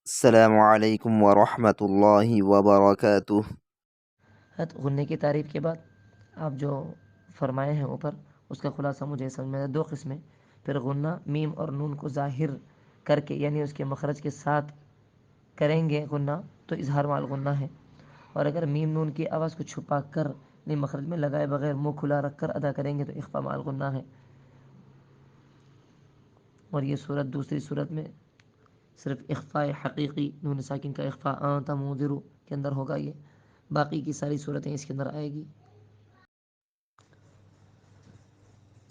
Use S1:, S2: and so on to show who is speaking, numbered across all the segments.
S1: السلام علیکم ورحمۃ اللہ وبرکاتہ۔
S2: غنّے کی تعریف کے بعد آپ جو فرمائے ہیں اوپر اس کا خلاصہ مجھے سمجھ میں آیا دو قسمیں۔ پھر غنّہ میم اور نون کو ظاہر کر کے یعنی اس کے مخرج کے ساتھ کریں گے غنّہ تو اظہار مع الغنّہ ہے، اور اگر میم نون کی آواز کو چھپا کر یعنی مخرج میں لگائے بغیر منہ کھلا رکھ کر ادا کریں گے تو اخفاء مع الغنّہ ہے۔ اور یہ صورت دوسری صورت میں صرف اخفاء حقیقی نون ساکن کا اخفاء انت منذر کے اندر ہوگا، یہ باقی کی ساری صورتیں اس کے اندر آئے گی۔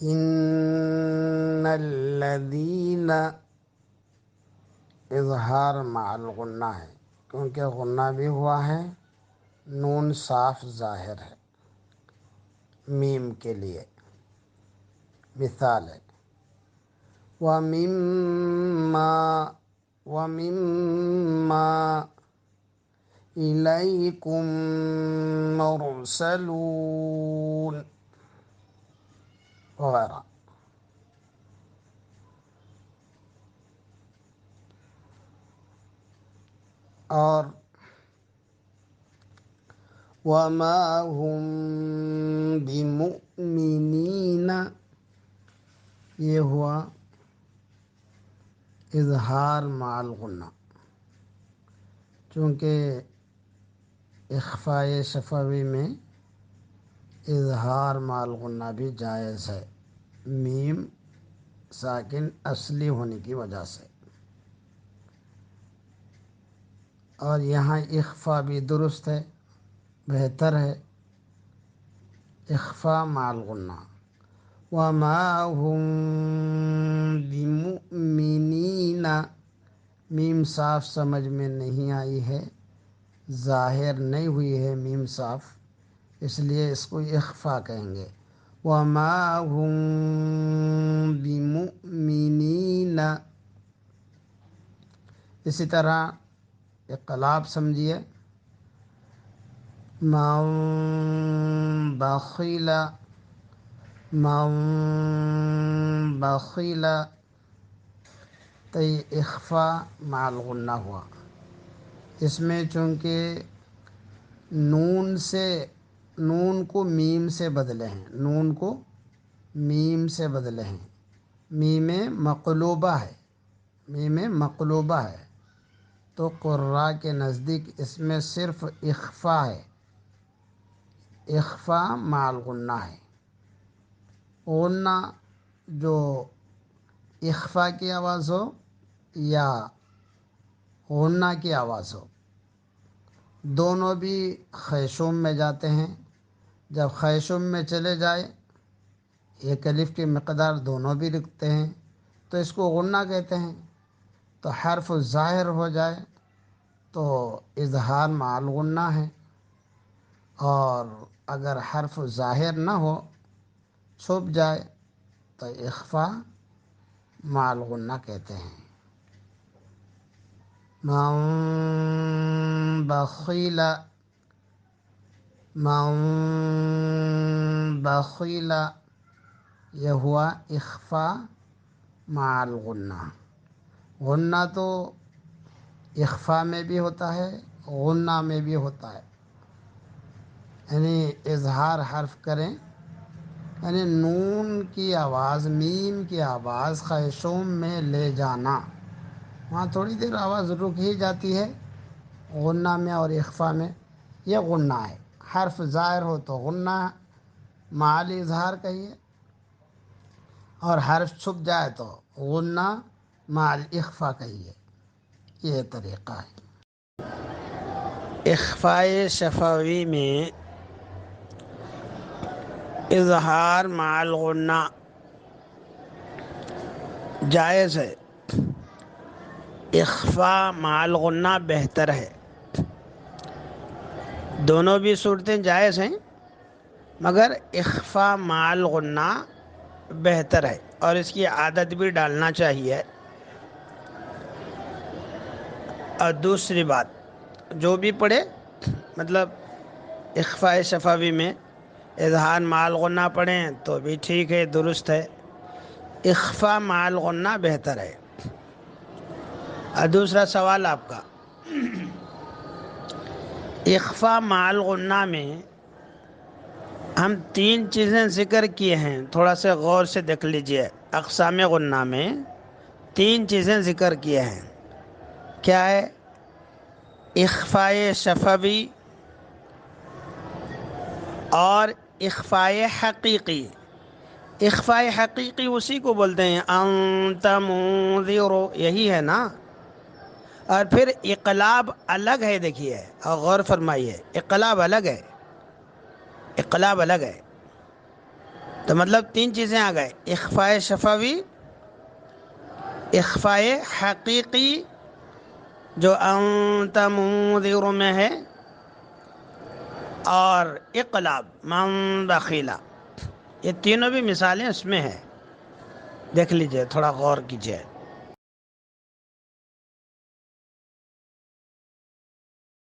S3: ان الذین اظہار مع الغنہ ہے کیونکہ غنہ بھی ہوا ہے، نون صاف ظاہر ہے میم کے لیے۔ مثال ہے وَمِمَّا إِلَيْكُمْ مُرْسَلُونَ وغیرہ۔ اور وَمَا هُمْ بِمُؤْمِنِينَ یہ ہوا اظہار مع الغنہ، چونکہ اخفاء شفوی میں اظہار مع الغنہ بھی جائز ہے میم ساکن اصلی ہونے کی وجہ سے، اور یہاں اخفاء بھی درست ہے، بہتر ہے اخفاء مع الغنہ۔ وَمَا هُمْ بِمُؤْمِنِينَ میم صاف سمجھ میں نہیں آئی ہے، ظاہر نہیں ہوئی ہے میم صاف، اس لیے اس کو اخفاء کہیں گے۔ وَمَا هُمْ بِمُؤْمِنِينَ۔ اسی طرح اقلاب سمجھیے، مَن بخیل تو یہ اخفاء مع الغنہ ہوا، اس میں چونکہ نون کو میم سے بدلے ہیں، میم مقلوبہ ہے تو قراء کے نزدیک اس میں صرف اخفاء ہے، اخفاء مع الغنہ ہے۔ غنہ جو اخفاء کی آواز ہو یا غنہ کی آواز ہو، دونوں بھی خیشوم میں جاتے ہیں۔ جب خیشوم میں چلے جائے ایک الف کی مقدار دونوں بھی لکھتے ہیں تو اس کو غنہ کہتے ہیں۔ تو حرف ظاہر ہو جائے تو اظہار مع الغنہ ہے، اور اگر حرف ظاہر نہ ہو چھپ جائے تو اخفاء مع الغنہ کہتے ہیں۔ من بخیل یہ ہوا اخفاء مع الغنہ۔ غنہ تو اخفاء میں بھی ہوتا ہے، غنہ میں بھی ہوتا ہے، یعنی اظہار حرف کریں، یعنی نون کی آواز میم کی آواز خیشوم میں لے جانا، وہاں تھوڑی دیر آواز رک ہی جاتی ہے غنہ میں اور اخفاء میں، یہ غنہ ہے۔ حرف ظاہر ہو تو غنہ مع الاظہار کہیے، اور حرف چھپ جائے تو غنہ مع الاخفاء کہیے، یہ طریقہ ہے۔ اخفاء شفوی میں اظہار مع الغنہ جائز ہے، اخفاء مع الغنہ بہتر ہے۔ دونوں بھی صورتیں جائز ہیں مگر اخفاء مع الغنہ بہتر ہے، اور اس کی عادت بھی ڈالنا چاہیے۔ اور دوسری بات، جو بھی پڑھے مطلب اخفاء شفوی میں اظہار مع الغنہ پڑھیں تو بھی ٹھیک ہے، درست ہے، اخفاء مع الغنہ بہتر ہے۔ دوسرا سوال آپ کا، اخفا مع الغنہ میں ہم 3 چیزیں ذکر کیے ہیں، تھوڑا سا غور سے دیکھ لیجئے۔ اقسام غنہ میں 3 چیزیں ذکر کیے ہیں، کیا ہے؟ اخفائے شفوی اور اخفائے حقیقی۔ اخفائے حقیقی اسی کو بولتے ہیں انت منذر، یہی ہے نا؟ اور پھر اقلاب الگ ہے، دیکھیے اور غور فرمائیے، اقلاب الگ ہے، اقلاب الگ ہے۔ تو مطلب 3 چیزیں آ گئے، اخفائے شفوی، اخفائے حقیقی جو انت منذر میں ہے، اور اقلاب من دخیلہ، یہ تینوں بھی مثالیں اس میں ہیں، دیکھ لیجئے، تھوڑا غور کیجئے۔